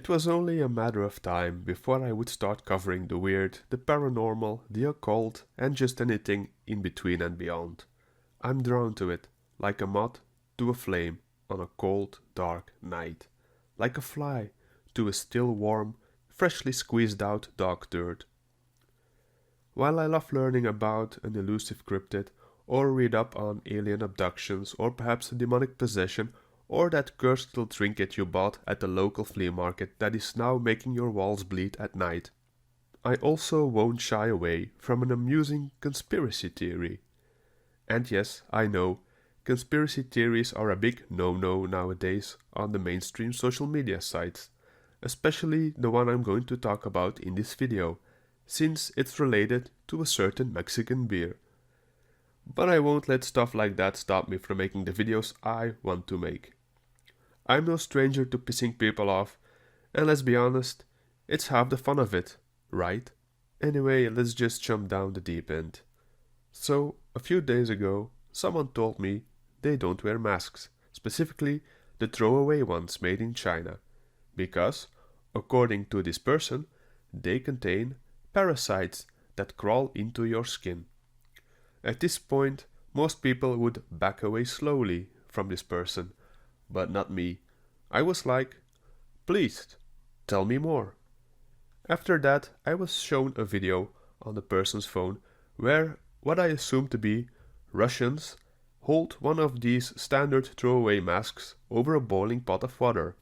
It was only a matter of time before I would start covering the weird, the paranormal, the occult, and just anything in between and beyond. I'm drawn to it, like a moth to a flame on a cold, dark night, like a fly to a still warm, freshly squeezed out dog turd. While I love learning about an elusive cryptid, or read up on alien abductions, or perhaps a demonic possession, or that cursed little trinket you bought at the local flea market that is now making your walls bleed at night, I also won't shy away from an amusing conspiracy theory. And yes, I know, conspiracy theories are a big no-no nowadays on the mainstream social media sites, especially the one I'm going to talk about in this video, since it's related to a certain Mexican beer. But I won't let stuff like that stop me from making the videos I want to make. I'm no stranger to pissing people off, and let's be honest, it's half the fun of it, right? Anyway, let's just jump down the deep end. So, a few days ago, someone told me they don't wear masks, specifically the throwaway ones made in China, because, according to this person, they contain parasites that crawl into your skin. At this point, most people would back away slowly from this person, but not me. I was like, please, tell me more. After that, I was shown a video on the person's phone where what I assume to be Russians hold one of these standard throwaway masks over a boiling pot of water,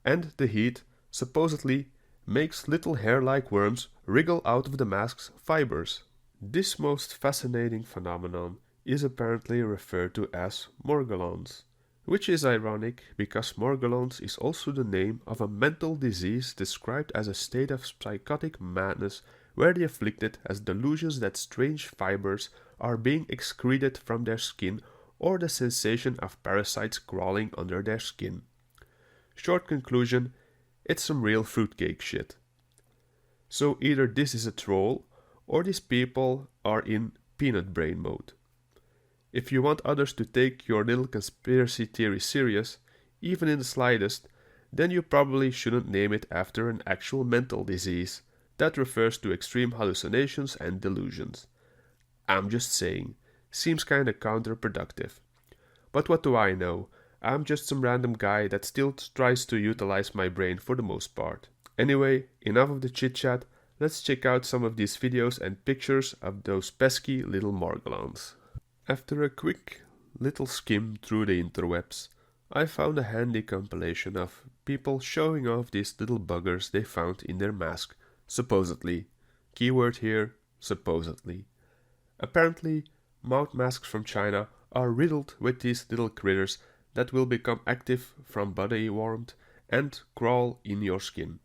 and the heat supposedly makes little hair-like worms wriggle out of the mask's fibers. This most fascinating phenomenon is apparently referred to as Morgellons, which is ironic because Morgellons is also the name of a mental disease described as a state of psychotic madness where the afflicted has delusions that strange fibers are being excreted from their skin or the sensation of parasites crawling under their skin. Short conclusion, it's some real fruitcake shit. So either this is a troll or these people are in peanut brain mode. If you want others to take your little conspiracy theory serious, even in the slightest, then you probably shouldn't name it after an actual mental disease that refers to extreme hallucinations and delusions. I'm just saying, seems kinda counterproductive. But what do I know? I'm just some random guy that still tries to utilize my brain for the most part. Anyway, enough of the chit chat, let's check out some of these videos and pictures of those pesky little Morgellons. After a quick little skim through the interwebs, I found a handy compilation of people showing off these little buggers they found in their mask, supposedly. Keyword here, supposedly. Apparently, mouth masks from China are riddled with these little critters that will become active from body warmth and crawl in your skin.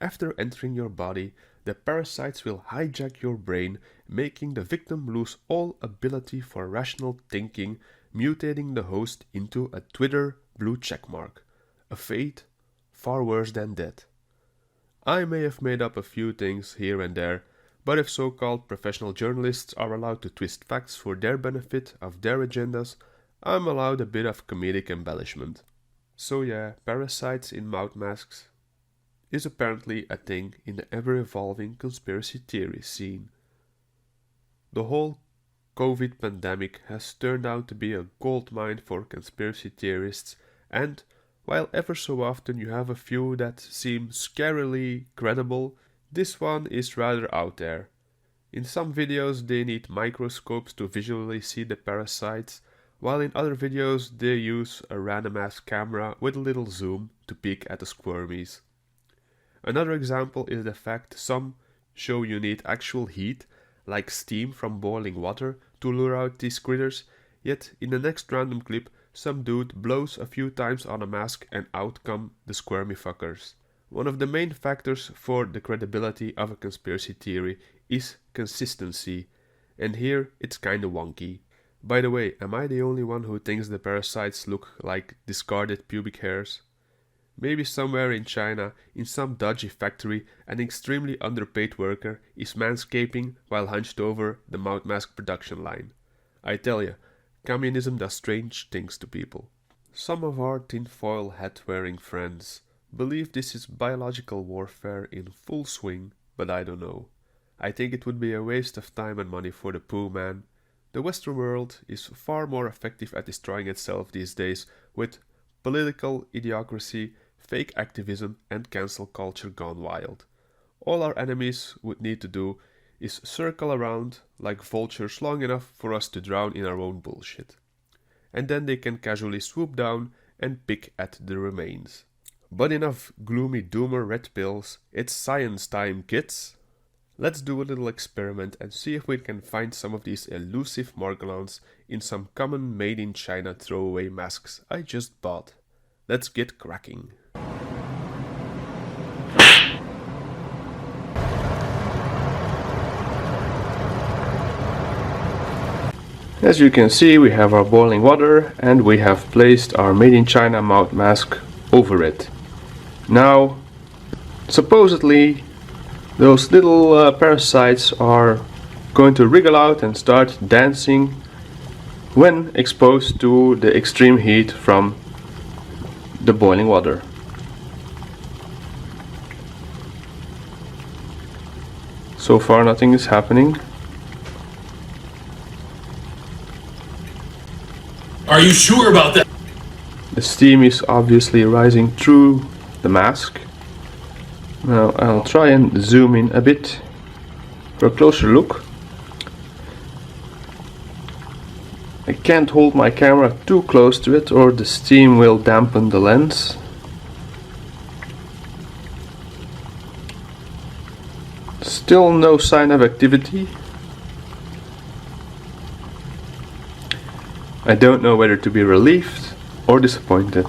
After entering your body, the parasites will hijack your brain, making the victim lose all ability for rational thinking, mutating the host into a Twitter blue checkmark, a fate far worse than death. I may have made up a few things here and there, but if so-called professional journalists are allowed to twist facts for their benefit of their agendas, I'm allowed a bit of comedic embellishment. So yeah, parasites in mouth masks is apparently a thing in the ever-evolving conspiracy theory scene. The whole COVID pandemic has turned out to be a goldmine for conspiracy theorists, and while ever so often you have a few that seem scarily credible, this one is rather out there. In some videos they need microscopes to visually see the parasites, while in other videos they use a random-ass camera with a little zoom to peek at the squirmies. Another example is the fact some show you need actual heat, like steam from boiling water, to lure out these critters, yet in the next random clip some dude blows a few times on a mask and out come the squirmy fuckers. One of the main factors for the credibility of a conspiracy theory is consistency, and here it's kinda wonky. By the way, am I the only one who thinks the parasites look like discarded pubic hairs? Maybe somewhere in China, in some dodgy factory, an extremely underpaid worker is manscaping while hunched over the mouth mask production line. I tell ya, communism does strange things to people. Some of our tinfoil hat-wearing friends Believe this is biological warfare in full swing, but I don't know. I think it would be a waste of time and money for the Pooh man. The Western world is far more effective at destroying itself these days with political idiocracy, fake activism, and cancel culture gone wild. All our enemies would need to do is circle around like vultures long enough for us to drown in our own bullshit. And then they can casually swoop down and pick at the remains. But enough gloomy doomer red pills, it's science time, kids! Let's do a little experiment and see if we can find some of these elusive Morgellons in some common made in China throwaway masks I just bought. Let's get cracking. As you can see, we have our boiling water and we have placed our made in China mouth mask over it. Now, supposedly, those little parasites are going to wriggle out and start dancing when exposed to the extreme heat from the boiling water. So far nothing is happening. Are you sure about that? The steam is obviously rising through the mask. Now I'll try and zoom in a bit for a closer look. I can't hold my camera too close to it or the steam will dampen the lens. Still no sign of activity. I don't know whether to be relieved or disappointed.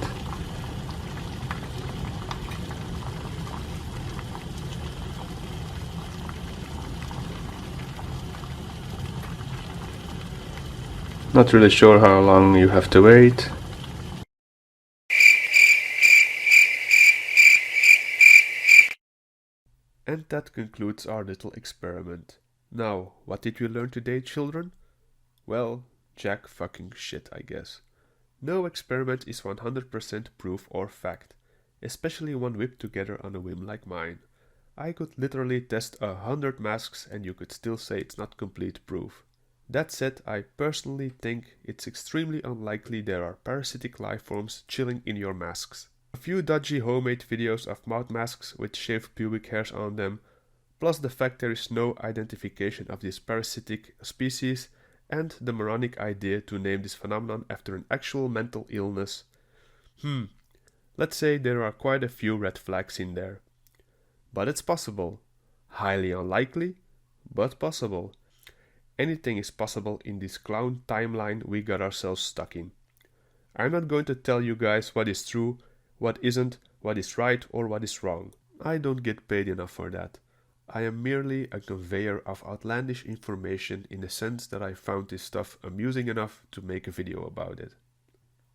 Not really sure how long you have to wait. And that concludes our little experiment. Now, what did we learn today, children? Well, jack fucking shit, I guess. No experiment is 100% proof or fact, especially one whipped together on a whim like mine. I could literally test 100 masks and you could still say it's not complete proof. That said, I personally think it's extremely unlikely there are parasitic life forms chilling in your masks. A few dodgy homemade videos of mouth masks with shaved pubic hairs on them, plus the fact there is no identification of this parasitic species, and the moronic idea to name this phenomenon after an actual mental illness. Let's say there are quite a few red flags in there. But it's possible. Highly unlikely, but possible. Anything is possible in this clown timeline we got ourselves stuck in. I'm not going to tell you guys what is true, what isn't, what is right or what is wrong. I don't get paid enough for that. I am merely a conveyor of outlandish information in the sense that I found this stuff amusing enough to make a video about it.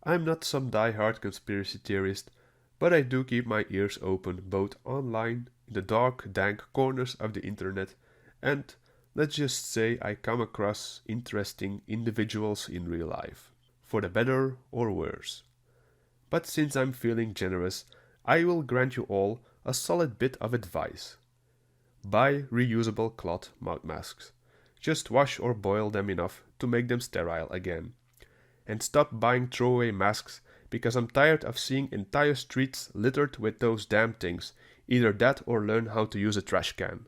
I'm not some die-hard conspiracy theorist, but I do keep my ears open both online, in the dark, dank corners of the internet, and let's just say I come across interesting individuals in real life, for the better or worse. But since I'm feeling generous, I will grant you all a solid bit of advice. Buy reusable cloth mouth masks. Just wash or boil them enough to make them sterile again. And stop buying throwaway masks because I'm tired of seeing entire streets littered with those damn things. Either that or learn how to use a trash can.